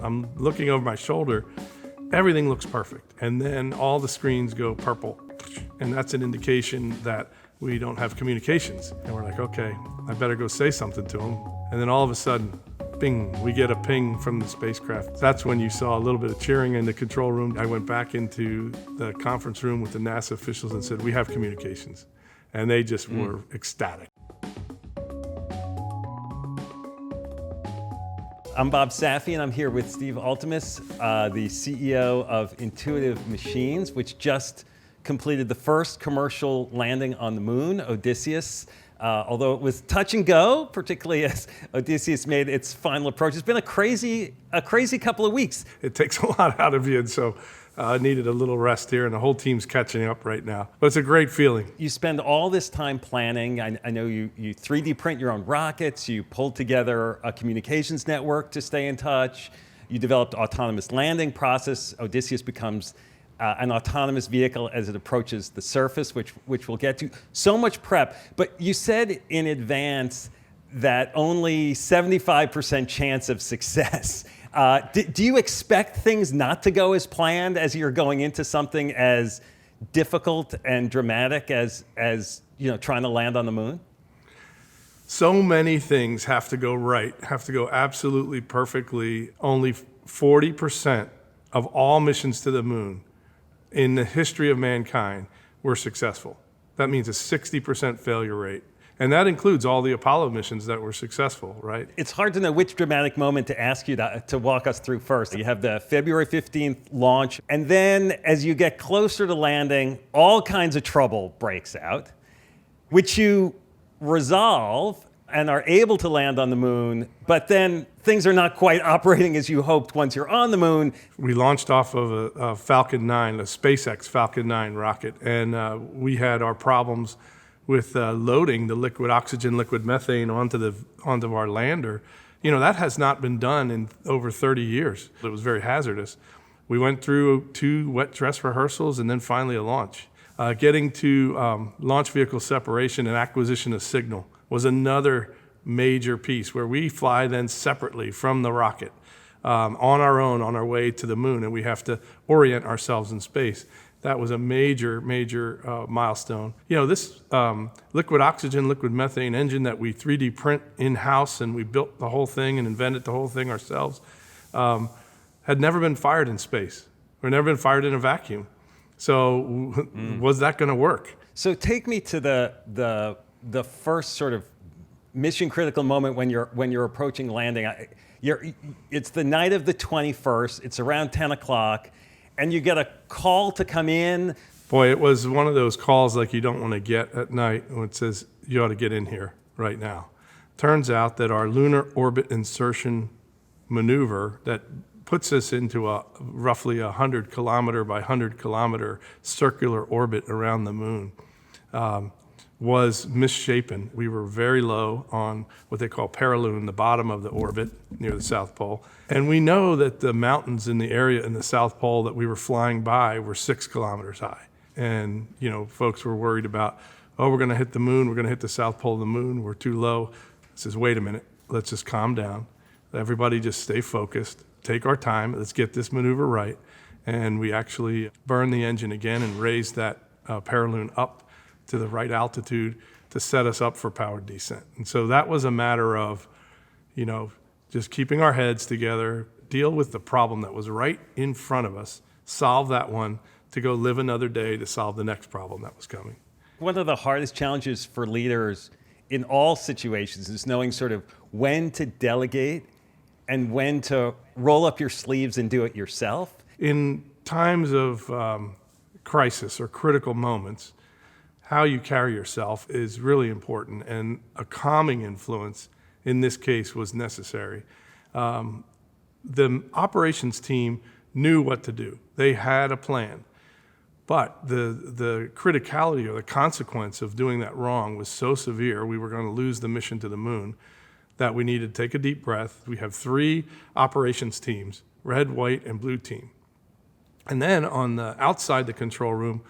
I'm looking over my shoulder. Everything looks perfect. And then all the screens go purple. And that's an indication that we don't have communications. And we're like, okay, I better go say something to them. And then all of a sudden, bing, we get a ping from the spacecraft. That's when you saw a little bit of cheering in the control room. I went back into the conference room with the NASA officials and said, we have communications. And they just were ecstatic. I'm Bob Safian. I'm here with Steve Altemus, the CEO of Intuitive Machines, which just completed the first commercial landing on the moon, Odysseus. Although it was touch and go, particularly as Odysseus made its final approach. It's been a crazy couple of weeks. It takes a lot out of you, and so I needed a little rest here, and the whole team's catching up right now. But it's a great feeling. You spend all this time planning. I know you 3D print your own rockets. You pulled together a communications network to stay in touch. You developed autonomous landing process. Odysseus becomes an autonomous vehicle as it approaches the surface, which we'll get to. So much prep, but you said in advance that only 75% chance of success. Do you expect things not to go as planned as you're going into something as difficult and dramatic as trying to land on the moon? So many things have to go right, have to go absolutely perfectly. Only 40% of all missions to the moon in the history of mankind were successful. That means a 60% failure rate. And that includes all the Apollo missions that were successful, right? It's hard to know which dramatic moment to ask you to walk us through first. You have the February 15th launch, and then as you get closer to landing, all kinds of trouble breaks out, which you resolve and are able to land on the moon, but then things are not quite operating as you hoped once you're on the moon. We launched off of a Falcon 9, a SpaceX Falcon 9 rocket, and we had our problems with loading the liquid oxygen, liquid methane onto our lander. You know, that has not been done in over 30 years. It was very hazardous. We went through 2 wet dress rehearsals and then finally a launch. Getting to launch vehicle separation and acquisition of signal was another major piece where we fly then separately from the rocket on our own on our way to the moon, and we have to orient ourselves in space. That was a major milestone. You know, this liquid oxygen, liquid methane engine that we 3D print in-house, and we built the whole thing and invented the whole thing ourselves, had never been fired in space or never been fired in a vacuum. So was that going to work? So take me to the first sort of mission critical moment when you're approaching landing. It's the night of the 21st. It's around 10 o'clock. And you get a call to come in. Boy, it was one of those calls like you don't want to get at night when it says you ought to get in here right now. Turns out that our lunar orbit insertion maneuver that puts us into a roughly 100 kilometer by 100 kilometer circular orbit around the moon was misshapen. We were very low on what they call paraloon, the bottom of the orbit near the South Pole. And we know that the mountains in the area in the South Pole that we were flying by were 6 kilometers high. And, you know, folks were worried about, oh, we're going to hit the moon, we're going to hit the South Pole of the moon, we're too low. I says, wait a minute, let's just calm down. Everybody just stay focused, take our time, let's get this maneuver right. And we actually burned the engine again and raised that paraloon up to the right altitude to set us up for powered descent. And so that was a matter of, you know, just keeping our heads together, deal with the problem that was right in front of us, solve that one, to go live another day to solve the next problem that was coming. One of the hardest challenges for leaders in all situations is knowing sort of when to delegate and when to roll up your sleeves and do it yourself. In times of crisis or critical moments, how you carry yourself is really important, and a calming influence in this case was necessary. The operations team knew what to do. They had a plan, but the criticality or the consequence of doing that wrong was so severe, we were going to lose the mission to the moon, that we needed to take a deep breath. We have 3 operations teams, red, white, and blue team. And then on the outside the control room,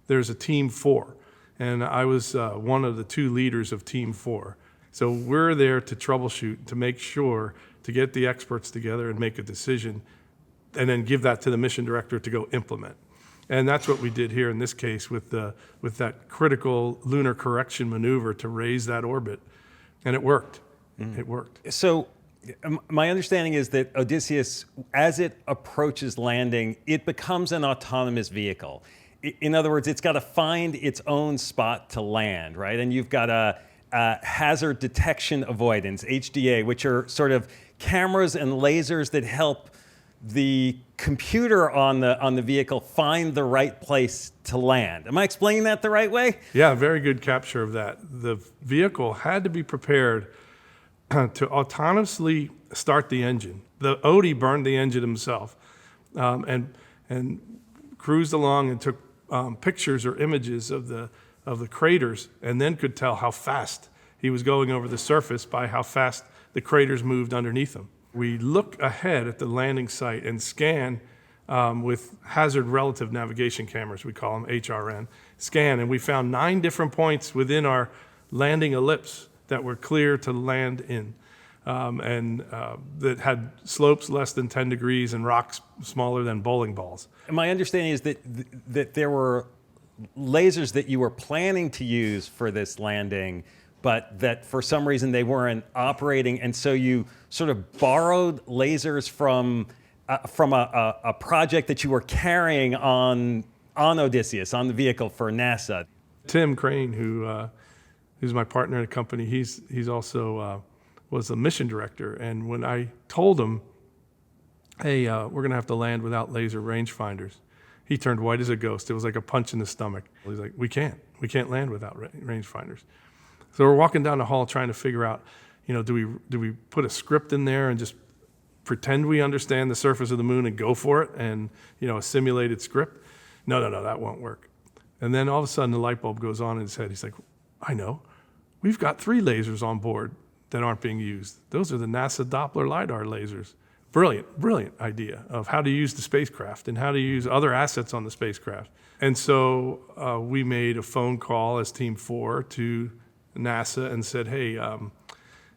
there's a team 4. And I was one of the 2 leaders of Team 4. So we're there to troubleshoot, to make sure to get the experts together and make a decision, and then give that to the mission director to go implement. And that's what we did here in this case with that critical lunar correction maneuver to raise that orbit, and it worked. It worked. So my understanding is that Odysseus, as it approaches landing, it becomes an autonomous vehicle. In other words, it's got to find its own spot to land, right? And you've got a hazard detection avoidance, HDA, which are sort of cameras and lasers that help the computer on the vehicle find the right place to land. Am I explaining that the right way? Yeah, very good capture of that. The vehicle had to be prepared to autonomously start the engine. The Odie burned the engine himself, and cruised along and took pictures or images of the craters, and then could tell how fast he was going over the surface by how fast the craters moved underneath him. We look ahead at the landing site and scan with hazard relative navigation cameras, we call them HRN, scan, and we found 9 different points within our landing ellipse that were clear to land in, and that had slopes less than 10 degrees and rocks smaller than bowling balls. And my understanding is that there were lasers that you were planning to use for this landing, but that for some reason they weren't operating, and so you sort of borrowed lasers from a project that you were carrying on Odysseus, on the vehicle for NASA. Tim Crane, who's my partner in the company, he's also was the mission director, and when I told him, hey, we're going to have to land without laser rangefinders, he turned white as a ghost. It was like a punch in the stomach. He's like, we can't land without rangefinders. So we're walking down the hall trying to figure out, do we put a script in there and just pretend we understand the surface of the moon and go for it, and a simulated script? No, that won't work. And then all of a sudden the light bulb goes on in his head. He's like, I know. We've got 3 lasers on board that aren't being used. Those are the NASA Doppler LiDAR lasers. Brilliant idea of how to use the spacecraft and how to use other assets on the spacecraft. And so we made a phone call as Team 4 to NASA and said, hey,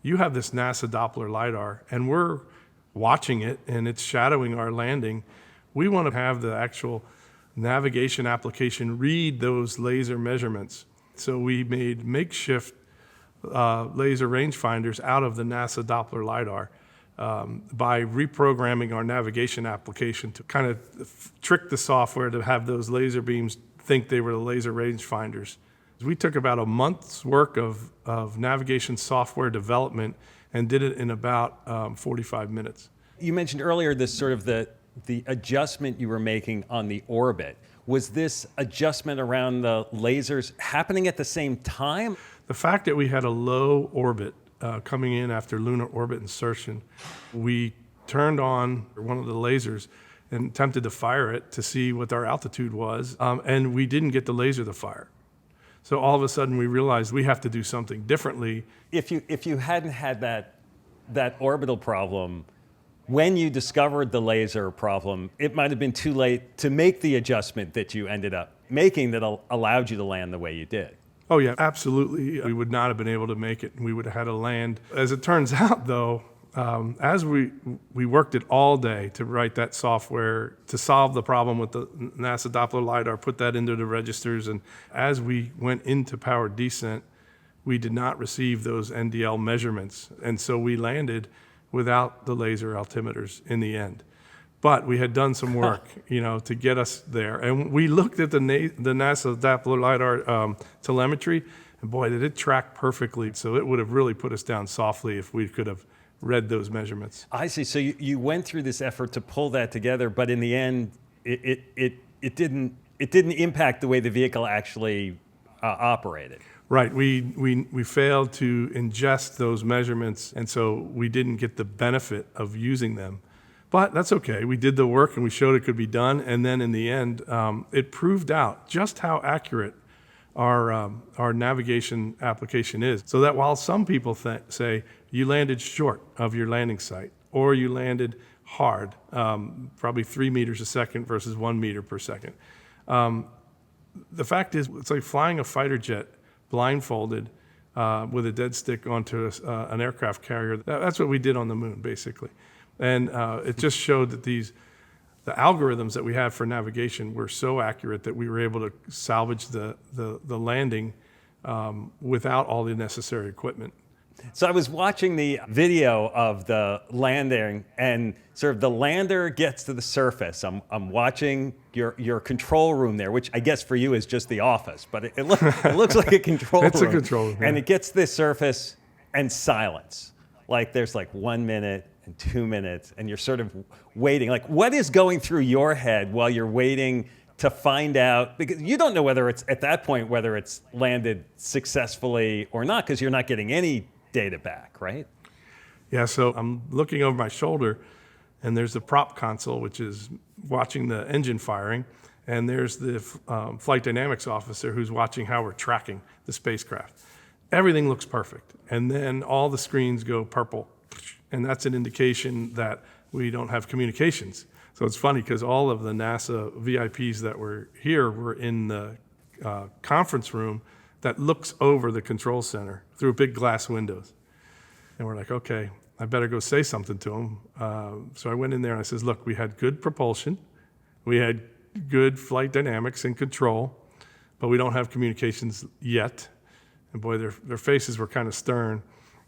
you have this NASA Doppler LiDAR, and we're watching it, and it's shadowing our landing. We want to have the actual navigation application read those laser measurements. So we made makeshift laser rangefinders out of the NASA Doppler LiDAR by reprogramming our navigation application to kind of trick the software to have those laser beams think they were the laser rangefinders. We took about a month's work of navigation software development and did it in about 45 minutes. You mentioned earlier this sort of the adjustment you were making on the orbit. Was this adjustment around the lasers happening at the same time? The fact that we had a low orbit coming in after lunar orbit insertion, we turned on one of the lasers and attempted to fire it to see what our altitude was, and we didn't get the laser to fire. So all of a sudden we realized we have to do something differently. If you hadn't had that orbital problem, when you discovered the laser problem, it might have been too late to make the adjustment that you ended up making that allowed you to land the way you did. Oh yeah, absolutely. We would not have been able to make it, and we would have had to land. As it turns out, though, as we worked it all day to write that software to solve the problem with the NASA Doppler LiDAR, put that into the registers, and as we went into powered descent, we did not receive those NDL measurements, and so we landed without the laser altimeters in the end. But we had done some work, to get us there. And we looked at the NASA Doppler LiDAR telemetry, and boy, did it track perfectly. So it would have really put us down softly if we could have read those measurements. I see. So you went through this effort to pull that together, but in the end, it didn't impact the way the vehicle actually operated. Right. We failed to ingest those measurements, and so we didn't get the benefit of using them. But that's okay. We did the work and we showed it could be done. And then in the end, it proved out just how accurate our navigation application is. So that while some people say you landed short of your landing site or you landed hard, probably 3 meters a second versus 1 meter per second, the fact is it's like flying a fighter jet blindfolded with a dead stick onto an aircraft carrier. That's what we did on the moon, basically. And it just showed that the algorithms that we have for navigation were so accurate that we were able to salvage the landing without all the necessary equipment. So I was watching the video of the landing, and sort of the lander gets to the surface. I'm watching your control room there, which I guess for you is just the office, but it looks like a control room. It's a control room, yeah. And it gets to the surface and silence. Like there's like 1 minute and 2 minutes, and you're sort of waiting. Like what is going through your head while you're waiting to find out, because you don't know whether it's at that point, whether it's landed successfully or not, because you're not getting any data back, right? Yeah, so I'm looking over my shoulder, and there's the prop console, which is watching the engine firing, and there's the flight dynamics officer who's watching how we're tracking the spacecraft. Everything looks perfect, and then all the screens go purple, and that's an indication that we don't have communications. So it's funny because all of the NASA VIPs that were here were in the conference room that looks over the control center through big glass windows. And we're like, okay, I better go say something to them. So I went in there and I says, look, we had good propulsion. We had good flight dynamics and control, but we don't have communications yet. And boy, their faces were kind of stern.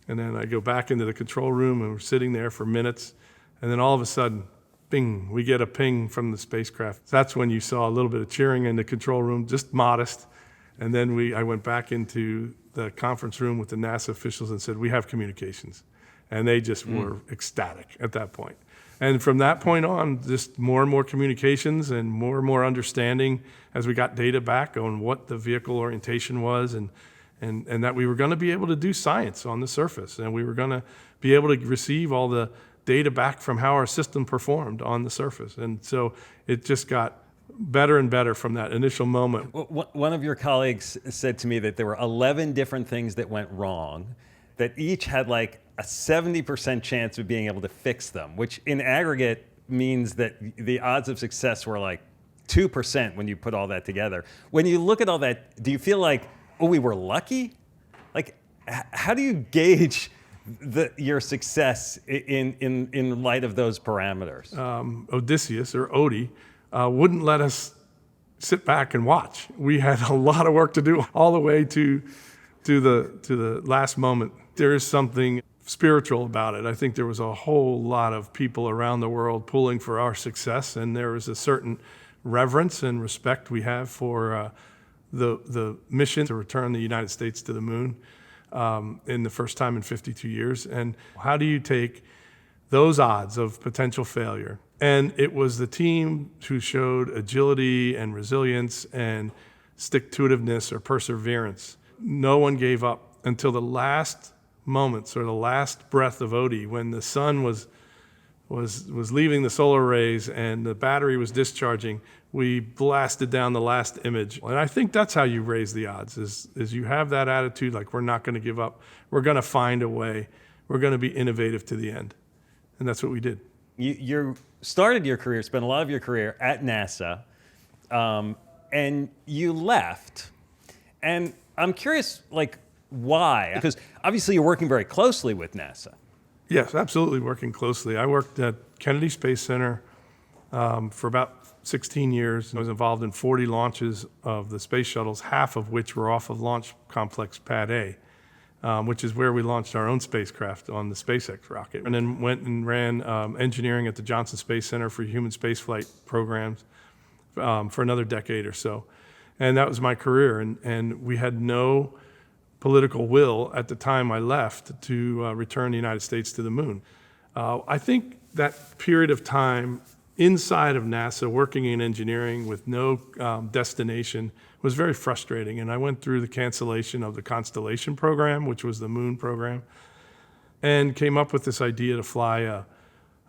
And then I go back into the control room and we're sitting there for minutes. And then all of a sudden, bing, we get a ping from the spacecraft. That's when you saw a little bit of cheering in the control room, just modest. And then I went back into the conference room with the NASA officials and said, we have communications. And they just were ecstatic at that point. And from that point on, just more and more communications and more understanding as we got data back on what the vehicle orientation was and that we were going to be able to do science on the surface. And we were going to be able to receive all the data back from how our system performed on the surface. And so it just got better and better from that initial moment. One of your colleagues said to me that there were 11 different things that went wrong, that each had like a 70% chance of being able to fix them, which in aggregate means that the odds of success were like 2% when you put all that together. When you look at all that, do you feel like, oh, we were lucky? Like, how do you gauge your success in light of those parameters? Odysseus, or Odie, wouldn't let us sit back and watch. We had a lot of work to do all the way to the last moment. There is something spiritual about it. I think there was a whole lot of people around the world pulling for our success, and there was a certain reverence and respect we have for the mission to return the United States to the moon in the first time in 52 years. And how do you take those odds of potential failure? And it was the team who showed agility and resilience and stick-to-itiveness or perseverance. No one gave up until the last moments or the last breath of Odie, when the sun was leaving the solar rays and the battery was discharging. We blasted down the last image. And I think that's how you raise the odds, is you have that attitude like, we're not going to give up. We're going to find a way. We're going to be innovative to the end. And that's what we did. You started your career, spent a lot of your career at NASA, and you left. And I'm curious, like, why? Because obviously you're working very closely with NASA. Yes, absolutely working closely. I worked at Kennedy Space Center for about 16 years. I was involved in 40 launches of the space shuttles, half of which were off of Launch Complex Pad A, which is where we launched our own spacecraft on the SpaceX rocket. And then went and ran engineering at the Johnson Space Center for human spaceflight programs for another decade or so. And that was my career. And we had no political will at the time I left to return the United States to the moon. I think that period of time inside of NASA, working in engineering with no destination, was very frustrating. And I went through the cancellation of the Constellation program, which was the moon program, and came up with this idea to fly a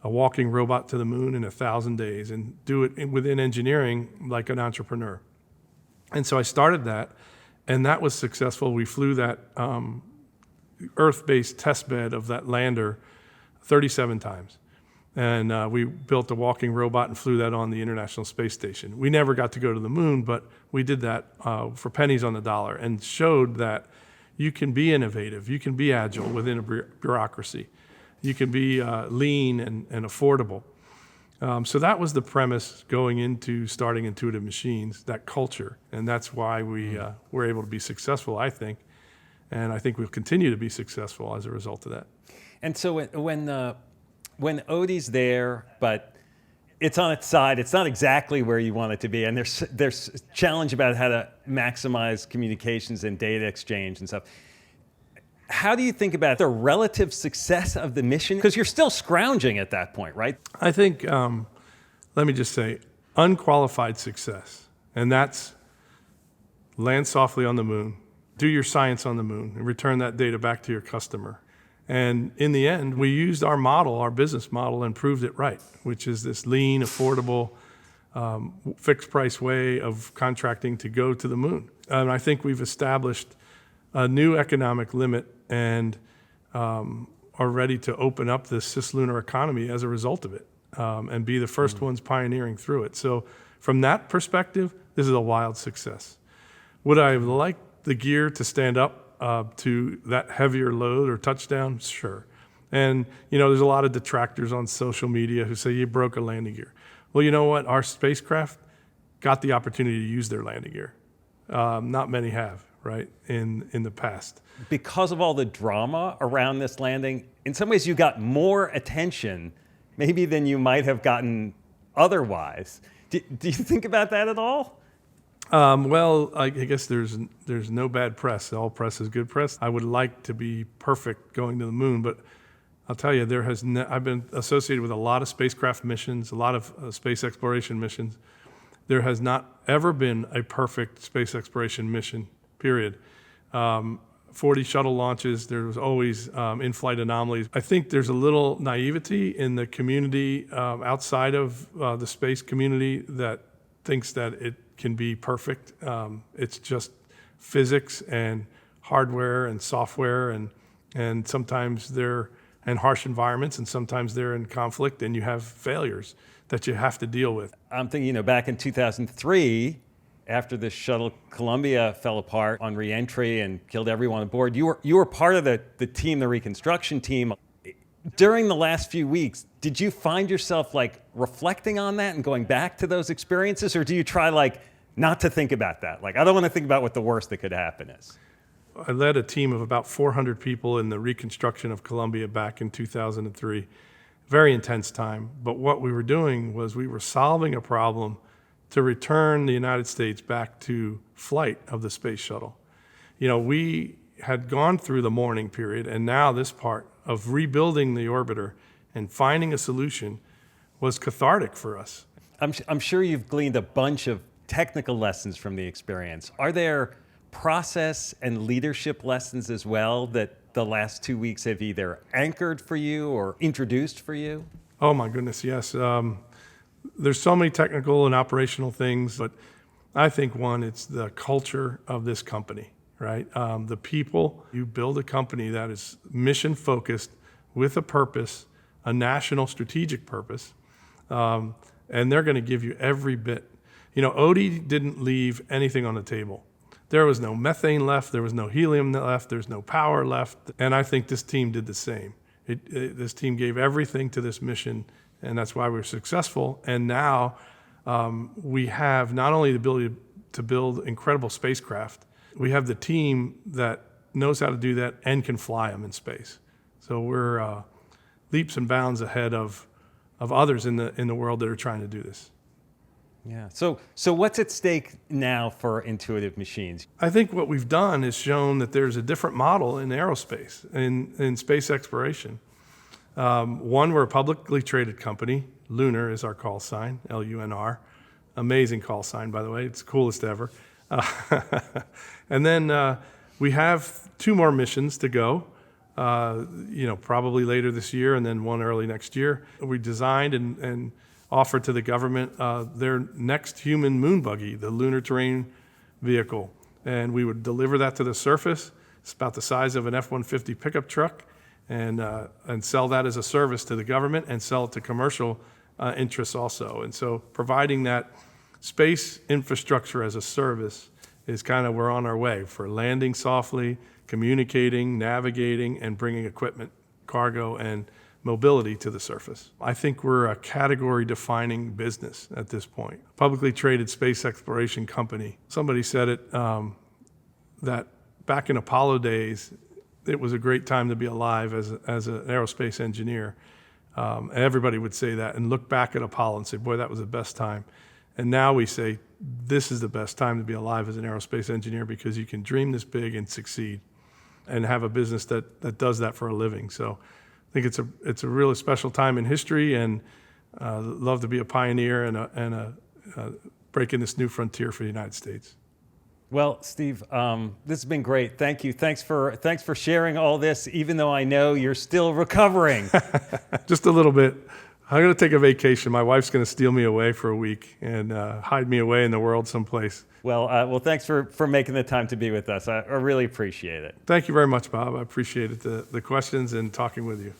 walking robot to the moon in 1,000 days and do it within engineering like an entrepreneur. And so I started that, and that was successful. We flew that Earth-based test bed of that lander 37 times. And we built a walking robot and flew that on the International Space Station. We never got to go to the moon, but we did that for pennies on the dollar and showed that you can be innovative, you can be agile within a bureaucracy, you can be lean and affordable. So that was the premise going into starting Intuitive Machines, that culture, and that's why we were able to be successful, I think, and I think we'll continue to be successful as a result of that. And so when Odie's there, but it's on its side, it's not exactly where you want it to be, and there's a challenge about how to maximize communications and data exchange and stuff. How do you think about the relative success of the mission? Because you're still scrounging at that point, right? I think, let me just say, unqualified success, and that's land softly on the moon, do your science on the moon, and return that data back to your customer. And in the end, we used our model, our business model, and proved it right, which is this lean, affordable, fixed price way of contracting to go to the moon. And I think we've established a new economic limit and are ready to open up the cislunar economy as a result of it, and be the first ones pioneering through it. So from that perspective, this is a wild success. Would I have liked the gear to stand up to that heavier load or touchdown? Sure. And, there's a lot of detractors on social media who say you broke a landing gear. Well, you know what? Our spacecraft got the opportunity to use their landing gear. Not many have, right, in the past. Because of all the drama around this landing, in some ways you got more attention maybe than you might have gotten otherwise. Do you think about that at all? Well, I guess there's no bad press. All press is good press. I would like to be perfect going to the moon, but I'll tell you, I've been associated with a lot of spacecraft missions, a lot of space exploration missions. There has not ever been a perfect space exploration mission, period. 40 shuttle launches, there was always in-flight anomalies. I think there's a little naivety in the community outside of the space community that thinks that it can be perfect. It's just physics and hardware and software, and sometimes they're in harsh environments, and sometimes they're in conflict, and you have failures that you have to deal with. I'm thinking, back in 2003, after the shuttle Columbia fell apart on reentry and killed everyone aboard, you were part of the team, the reconstruction team. During the last few weeks, did you find yourself reflecting on that and going back to those experiences, or do you try not to think about that? I don't want to think about what the worst that could happen is. I led a team of about 400 people in the reconstruction of Columbia back in 2003. Very intense time, but what we were doing was we were solving a problem to return the United States back to flight of the space shuttle. We had gone through the mourning period, and now this part of rebuilding the orbiter and finding a solution was cathartic for us. I'm sure you've gleaned a bunch of technical lessons from the experience. Are there process and leadership lessons as well that the last 2 weeks have either anchored for you or introduced for you? Oh my goodness, yes. There's so many technical and operational things, but I think it's the culture of this company, right? The people. You build a company that is mission focused with a purpose, a national strategic purpose, and they're going to give you every bit. Odie didn't leave anything on the table. There was no methane left, there was no helium left, there's no power left, and I think this team did the same. This team gave everything to this mission, and that's why we were successful. And now we have not only the ability to build incredible spacecraft, we have the team that knows how to do that and can fly them in space. So we're leaps and bounds ahead of others in the world that are trying to do this. Yeah. So what's at stake now for Intuitive Machines? I think what we've done is shown that there's a different model in aerospace, in space exploration. One, we're a publicly traded company. Lunar is our call sign, LUNR. Amazing call sign, by the way. It's the coolest ever. And then we have 2 more missions to go, probably later this year and then one early next year. We designed and offered to the government their next human moon buggy, the Lunar Terrain Vehicle. And we would deliver that to the surface. It's about the size of an F-150 pickup truck, and sell that as a service to the government and sell it to commercial interests also. And so providing that space infrastructure as a service is kind of we're on our way for landing softly, communicating, navigating, and bringing equipment, cargo, and mobility to the surface. I think we're a category-defining business at this point. Publicly traded space exploration company. Somebody said it, that back in Apollo days, it was a great time to be alive as an aerospace engineer. And everybody would say that and look back at Apollo and say, boy, that was the best time. And now we say, this is the best time to be alive as an aerospace engineer because you can dream this big and succeed and have a business that does that for a living. So I think it's a really special time in history, and love to be a pioneer and breaking this new frontier for the United States. Well, Steve, this has been great. Thank you. Thanks for sharing all this, even though I know you're still recovering. Just a little bit. I'm going to take a vacation. My wife's going to steal me away for a week and hide me away in the world someplace. Well, thanks for making the time to be with us. I really appreciate it. Thank you very much, Bob. I appreciated the questions and talking with you.